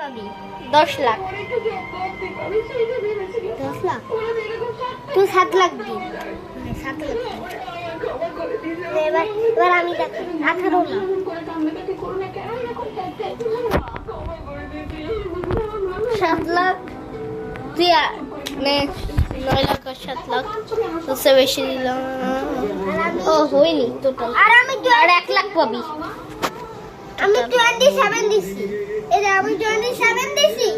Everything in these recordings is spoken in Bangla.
পাবি 10 লাখ। 10 লাখ তুই 7 লাখ দি। 7 লাখ এবার আমি দেখ 18 লাখ। 7 লাখ তুই নে 9 লাখ আর 7 লাখ তো বেশি দিলাম। ও হয়নি টোটাল। আর আমি 1 লাখ পাবি। আমি 27 দিছি। এই আমি 27 দিছি।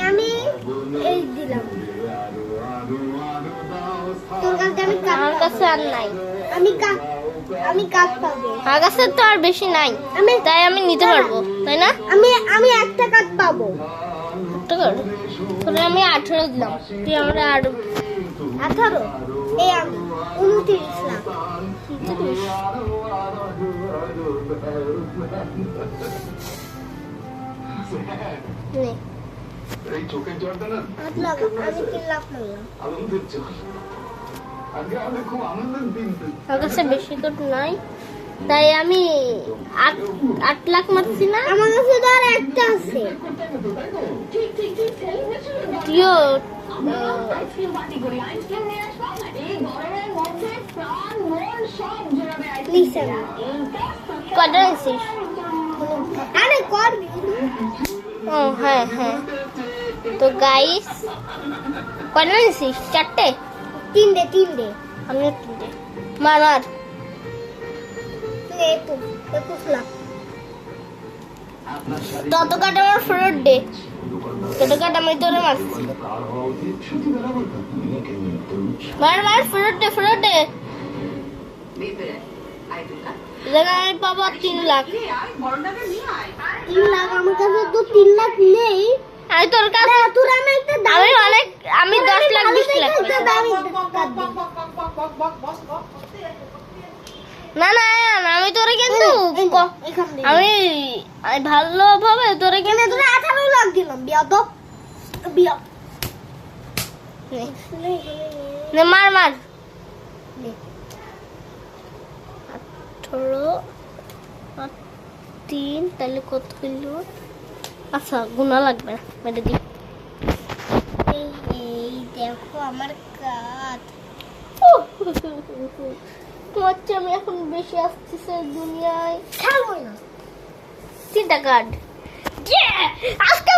আমি এই দিলাম। তোর কাছে আমার কাছে আর নাই। আমি কাজ পাবো। আমার কাছে তো আর বেশি নাই। তাই আমি নিতে পারবো, তাই না? আমি একটা কাজ পাবো। তোরে আমি 18 দিলাম। তুই আমরা আর 18 এই আমি 29 লাখ। নে এই চোখের জলটা না 8 লাখ। আমি 3 লাখ নিলাম। আনন্দের চোখ। আজকে আমাদের খুব আনন্দের দিন। আমার কাছে বেশি তো নাই, তাই আমি 8 লাখ মারছি না। আমার কাছে তো আর একটা আছে। তুইও কটা আছিস? আরে করবি। ও হ্যাঁ হ্যাঁ। তো গাইস কটা আছিস? 4টে? 3টে। আমি 3টে। মার মার। তত কাটা আমার ফেরত দে। তত কাটা আমি তোরে মারছি। মার ফেরত দে। আমি পাবো 3 লাখ। 3 লাখ আমার কাছে তো 3 লাখ নেই। আমি তোর কাছে আমি 10 লাখ 20 লাখ। না আমি তোরে কিন্তু আমি ভালোভাবে তোরে কিন্তু 18 লাখ দিলাম। বিয়া মার 18 আর 3 তাহলে কত হইল? আচ্ছা গুণা লাগবে না, মেরে দি। এই দেখো আমার কাজ। তোমার চেয়ে আমি এখন বেশি আসতেছে দুনিয়ায়। খেলবো না। 3টা কার্ড। আজকে